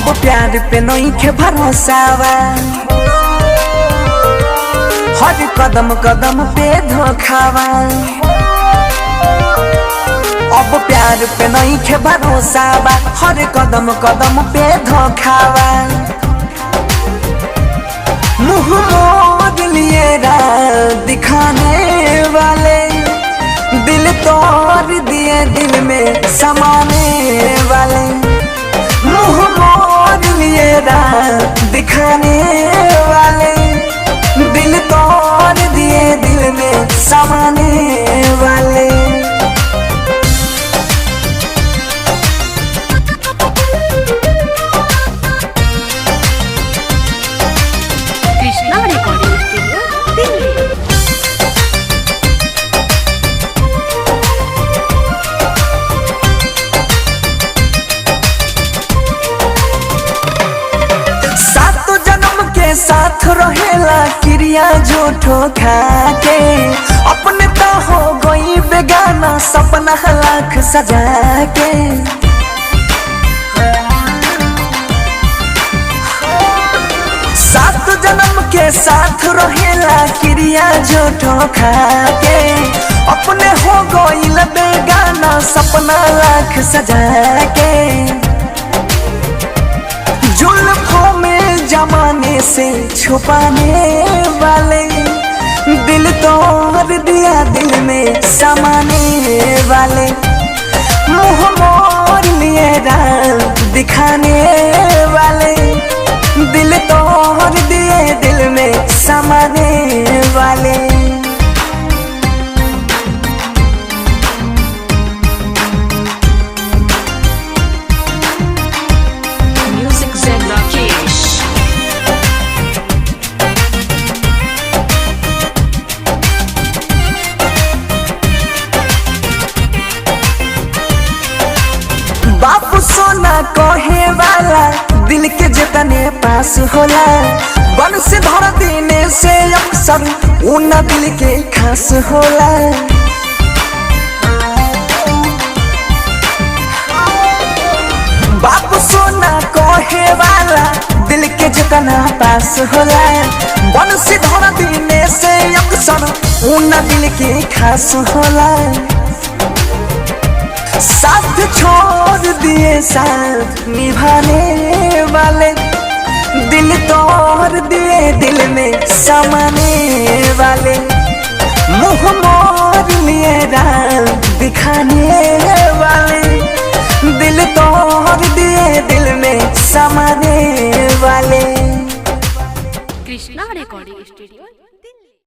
अब प्यार पे नहीं के भरोसावा, हर कदम कदम पे धोखावा। अब प्यार पे नहीं के भरोसावा, हर कदम कदम पे धोखावा। मुँह मोड़ लिए दिखाने वाले, दिल तोड़ दिए दिल में समाने वाले। मुँह मोड़ लिए दिखाने वाले, दिल तोड़ दिए दिल में समाने वाले। Krishna recording studio Delhi. सातों जन्म के साथ रहेला क्रिया झूठो खा के, अपने तो हो गई बेगाना सपना लाख सजा के। सात जन्म के साथ रहेला क्रिया झूठो खा के, अपने हो गई बेगाना सपना लाख सजा के। जुल्फों में जमाने से छुपाने वाले, दिल तोड़ दिया दिल में समाने वाले। मुँह मोड़ लिए दिखाने वाले, दिल तोड़ दिए दिल में समाने वाले। Music Z Rakesh. बापू सोना कहे वाला दिल के जितने पास होला, बन से धर देने से अक्सर उना दिल के खास होला। बापू सोना कहे वाला दिल के जितना पास होला, बन से धर देने से अक्सर उना दिल के खास होला। साथ छोड़ दिए साथ निभाने वाले, दिल तोड़ दिए दिल में समाने वाले। मुँह मोड़ लिए दिखाने वाले, दिल तोड़ दिए दिल में समाने वाले। Krishna recording studio.